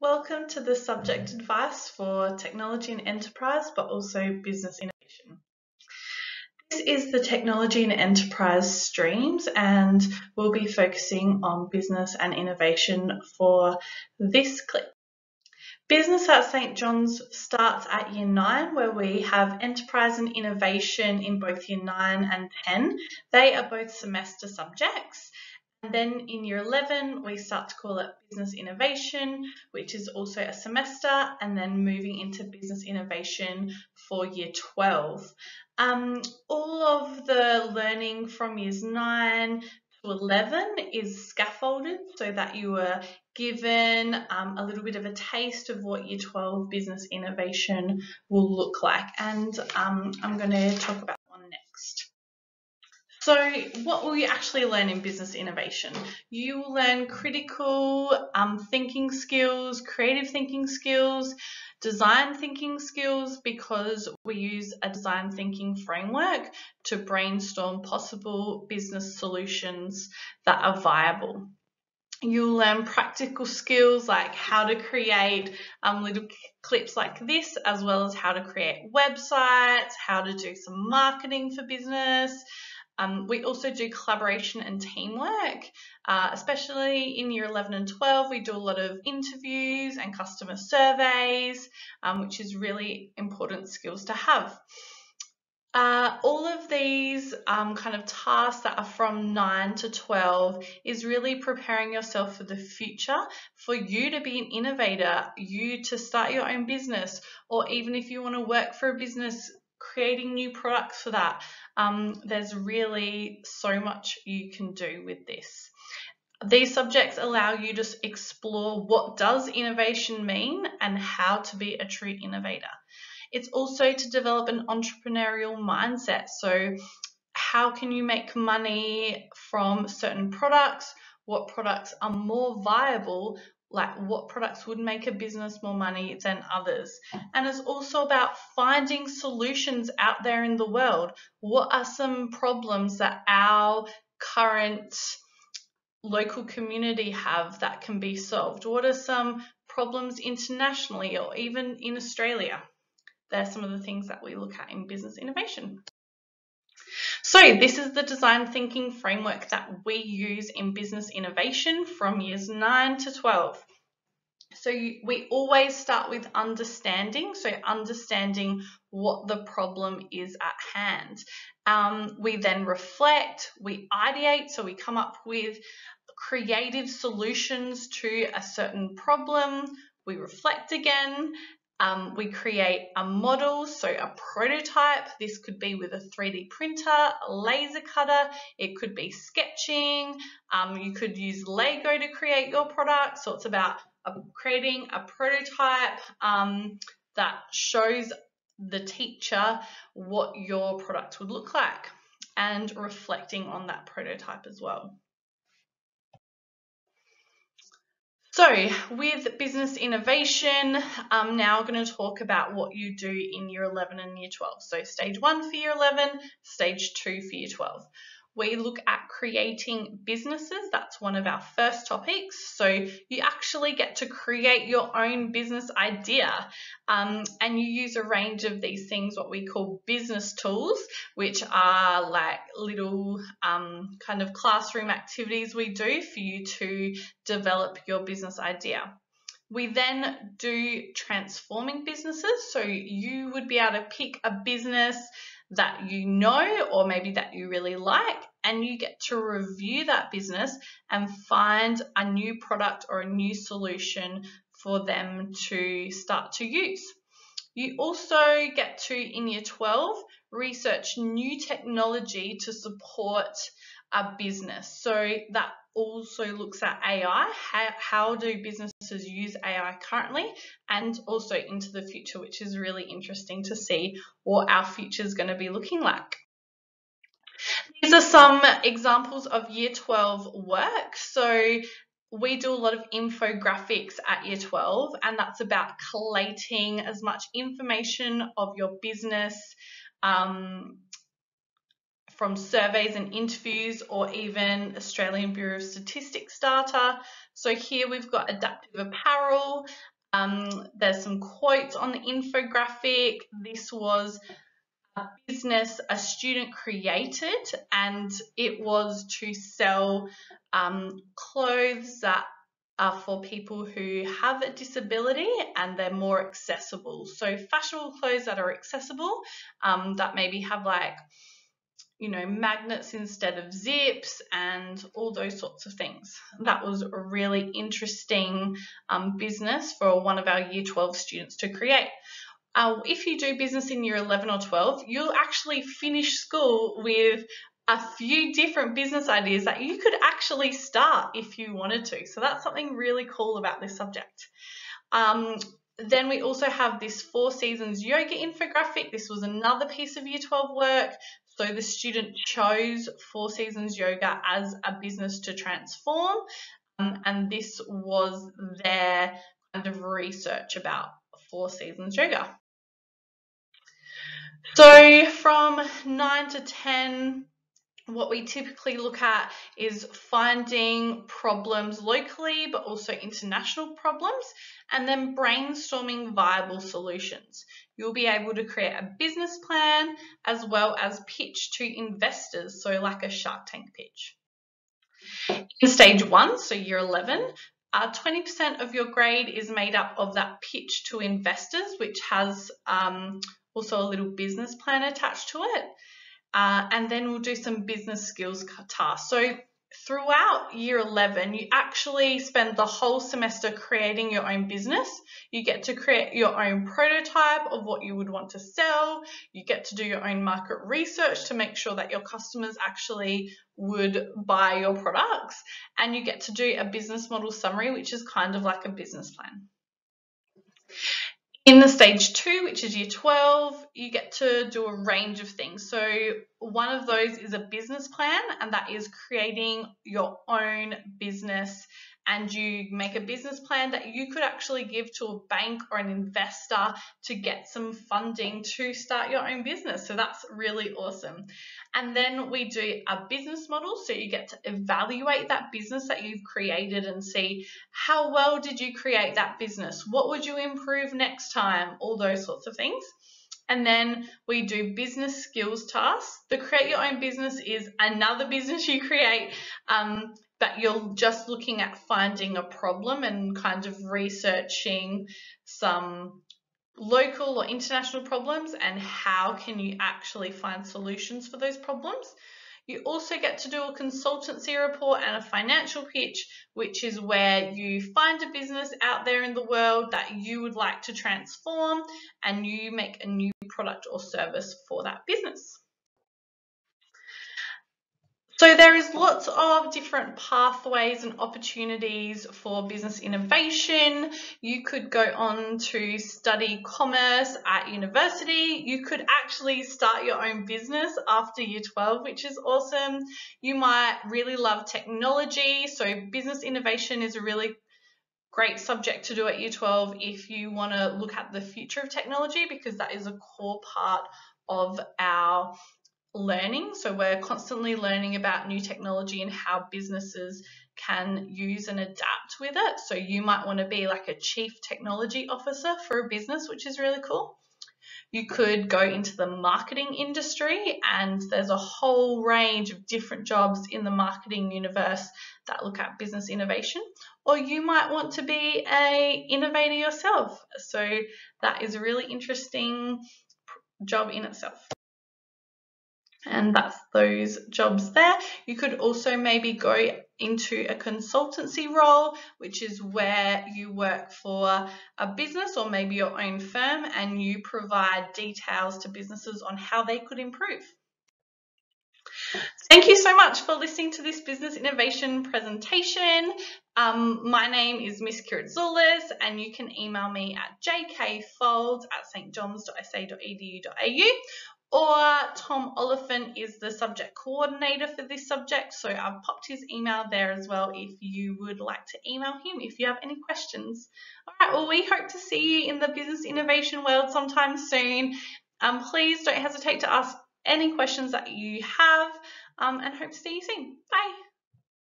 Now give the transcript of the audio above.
Welcome to the subject advice for technology and enterprise, but also business innovation. This is the technology and enterprise streams, and we'll be focusing on business and innovation for this clip. Business at St. John's starts at Year 9, where we have enterprise and innovation in both Year 9 and 10. They are both semester subjects. And then in Year 11, we start to call it Business Innovation, which is also a semester, and then moving into Business Innovation for Year 12. All of the learning from Years 9 to 11 is scaffolded so that you are given a little bit of a taste of what Year 12 Business Innovation will look like. And I'm going to talk about one next. So what will you actually learn in business innovation? You will learn critical thinking skills, creative thinking skills, design thinking skills, because we use a design thinking framework to brainstorm possible business solutions that are viable. You'll learn practical skills like how to create little clips like this, as well as how to create websites, how to do some marketing for business. We also do collaboration and teamwork, especially in Year 11 and 12. We do a lot of interviews and customer surveys, which is really important skills to have. All of these kind of tasks that are from 9 to 12 is really preparing yourself for the future, for you to be an innovator, you to start your own business, or even if you want to work for a business, creating new products for that. There's really so much you can do with this. These subjects allow you to explore what does innovation mean and how to be a true innovator. It's also to develop an entrepreneurial mindset. So how can you make money from certain products? What products are more viable? Like what products would make a business more money than others? And it's also about finding solutions out there in the world. What are some problems that our current local community have that can be solved? What are some problems internationally or even in Australia? They're some of the things that we look at in business innovation. So this is the design thinking framework that we use in business innovation from Years 9 to 12. So we always start with understanding, so understanding what the problem is at hand. We then reflect, we ideate, so we come up with creative solutions to a certain problem. We reflect again. We create a model, so a prototype. This could be with a 3D printer, a laser cutter. It could be sketching. You could use Lego to create your product. So it's about creating a prototype that shows the teacher what your product would look like, and reflecting on that prototype as well. So with business innovation, now I'm going to talk about what you do in Year 11 and Year 12. So stage 1 for Year 11, stage 2 for Year 12. We look at creating businesses. That's one of our first topics. So you actually get to create your own business idea, and you use a range of these things, what we call business tools, which are like little kind of classroom activities we do for you to develop your business idea. We then do transforming businesses. So you would be able to pick a business that you know, or maybe that you really like, and you get to review that business and find a new product or a new solution for them to start to use. You also get to, in Year 12, research new technology to support a business. So that also looks at AI, how do businesses use AI currently, and also into the future, which is really interesting to see what our future is going to be looking like. These are some examples of Year 12 work. So we do a lot of infographics at Year 12, and that's about collating as much information of your business from surveys and interviews, or even Australian Bureau of Statistics data. So here we've got adaptive apparel. There's some quotes on the infographic. This was a business a student created, and it was to sell clothes that are for people who have a disability and they're more accessible. So fashionable clothes that are accessible, that maybe have like, magnets instead of zips and all those sorts of things. That was a really interesting business for one of our Year 12 students to create. If you do business in Year 11 or 12, you'll actually finish school with a few different business ideas that you could actually start if you wanted to. So that's something really cool about this subject. Then we also have this 4 Seasons Yoga infographic. This was another piece of Year 12 work. So the student chose 4 Seasons Yoga as a business to transform, and this was their kind of research about 4 Seasons Yoga. So from 9 to 10, what we typically look at is finding problems locally, but also international problems, and then brainstorming viable solutions. You'll be able to create a business plan as well as pitch to investors, so like a Shark Tank pitch. In stage 1, so Year 11, 20% of your grade is made up of that pitch to investors, which has also a little business plan attached to it. And then we'll do some business skills tasks. So throughout Year 11, you actually spend the whole semester creating your own business. You get to create your own prototype of what you would want to sell. You get to do your own market research to make sure that your customers actually would buy your products. And you get to do a business model summary, which is kind of like a business plan. In the stage 2, which is Year 12, you get to do a range of things. So one of those is a business plan, and that is creating your own business. And you make a business plan that you could actually give to a bank or an investor to get some funding to start your own business. So that's really awesome. And then we do a business model. So you get to evaluate that business that you've created and see how well did you create that business? What would you improve next time? All those sorts of things. And then we do business skills tasks. The create your own business is another business you create, but you're just looking at finding a problem and kind of researching some local or international problems and how can you actually find solutions for those problems. You also get to do a consultancy report and a financial pitch, which is where you find a business out there in the world that you would like to transform and you make a new product or service for that business. So there is lots of different pathways and opportunities for business innovation. You could go on to study commerce at university. You could actually start your own business after Year 12, which is awesome. You might really love technology. So business innovation is a really great subject to do at Year 12 if you want to look at the future of technology, because that is a core part of our learning. So we're constantly learning about new technology and how businesses can use and adapt with it. So you might want to be like a chief technology officer for a business, which is really cool. You could go into the marketing industry, and there's a whole range of different jobs in the marketing universe that look at business innovation. Or you might want to be an innovator yourself. So that is a really interesting job in itself. And that's those jobs there. You could also maybe go into a consultancy role, which is where you work for a business or maybe your own firm and you provide details to businesses on how they could improve. Thank you so much for listening to this business innovation presentation. My name is Miss Kiritzoulis, and you can email me at jkfolds@stjohns.sa.edu.au. Or Tom Oliphant is the subject coordinator for this subject, so I've popped his email there as well if you would like to email him if you have any questions. All right, well, we hope to see you in the business innovation world sometime soon. Please don't hesitate to ask any questions that you have, and hope to see you soon. Bye.